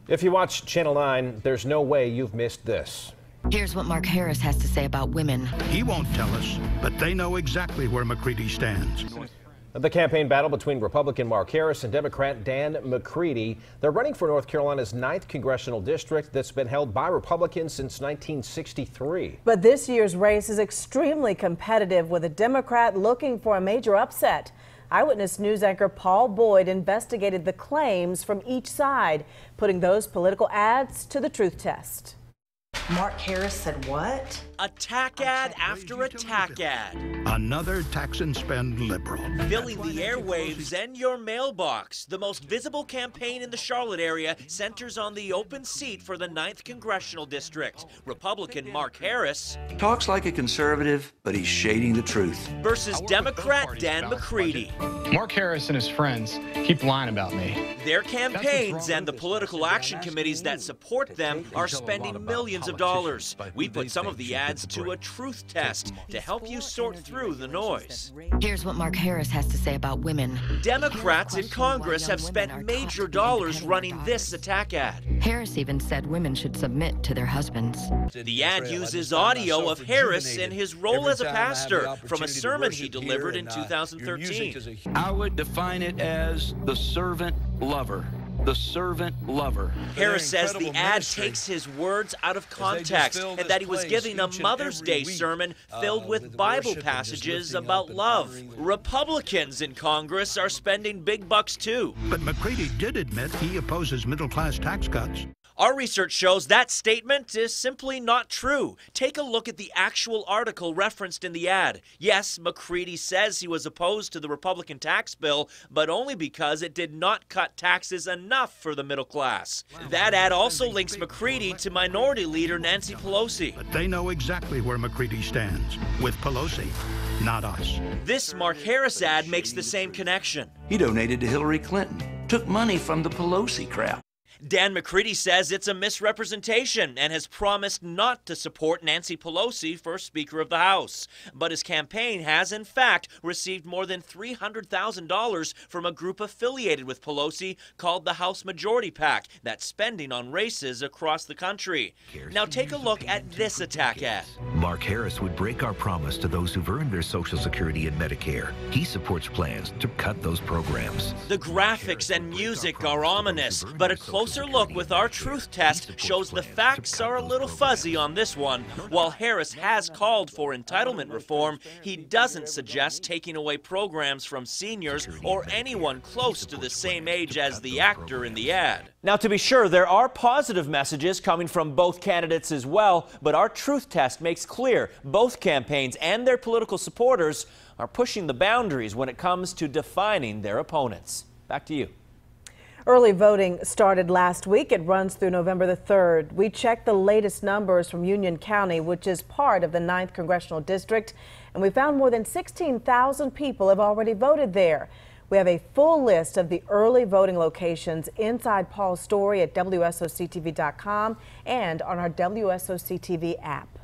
If you watch Channel 9, there's no way you've missed this. Here's what Mark Harris has to say about women. He won't tell us, but they know exactly where McCready stands. The campaign battle between Republican Mark Harris and Democrat Dan McCready. They're running for North Carolina's 9th Congressional District that's been held by Republicans since 1963. But this year's race is extremely competitive, with a Democrat looking for a major upset. Eyewitness News anchor Paul Boyd investigated the claims from each side, putting those political ads to the truth test. Mark Harris said what? Attack ad after attack ad. Another tax and spend liberal. Filling the airwaves and your mailbox. The most visible campaign in the Charlotte area centers on the open seat for the 9th Congressional District. Republican Mark Harris talks like a conservative, but he's shading the truth. Versus Democrat Dan McCready. Mark Harris and his friends keep lying about me. Their campaigns and the political action committees that support them are spending millions of dollars. We put some of the ads to a truth test to help you sort through the noise. Here's what Mark Harris has to say about women. Democrats in Congress have spent major dollars running this attack ad. Harris even said women should submit to their husbands. The ad uses audio of Harris in his role as a pastor from a sermon he delivered in 2013. I would define it as the servant lover. The servant lover. Harris says the ad takes his words out of context and that he was giving a Mother's Day sermon filled with Bible passages about love. Republicans in Congress are spending big bucks too. But McCready did admit he opposes middle-class tax cuts. Our research shows that statement is simply not true. Take a look at the actual article referenced in the ad. Yes, McCready says he was opposed to the Republican tax bill, but only because it did not cut taxes enough for the middle class. That ad also links McCready to Minority Leader Nancy Pelosi. But they know exactly where McCready stands, with Pelosi, not us. This Mark Harris ad makes the same connection. He donated to Hillary Clinton, took money from the Pelosi crowd. Dan McCready says it's a misrepresentation and has promised not to support Nancy Pelosi for Speaker of the House. But his campaign has, in fact, received more than $300,000 from a group affiliated with Pelosi called the House Majority PAC that's spending on races across the country. Now take a look at this attack ad. Mark Harris would break our promise to those who've earned their Social Security and Medicare. He supports plans to cut those programs. The graphics and music are ominous, but a closer look with our truth test shows the facts are a little fuzzy on this one. While Harris has called for entitlement reform, he doesn't suggest taking away programs from seniors or anyone close to the same age as the actor in the ad. Now, to be sure, there are positive messages coming from both candidates as well, but our truth test makes clear both campaigns and their political supporters are pushing the boundaries when it comes to defining their opponents. Back to you. Early voting started last week. It runs through November the 3rd. We checked the latest numbers from Union County, which is part of the 9th Congressional District, and we found more than 16,000 people have already voted there. We have a full list of the early voting locations inside Paul's story at WSOCTV.com and on our WSOC TV app.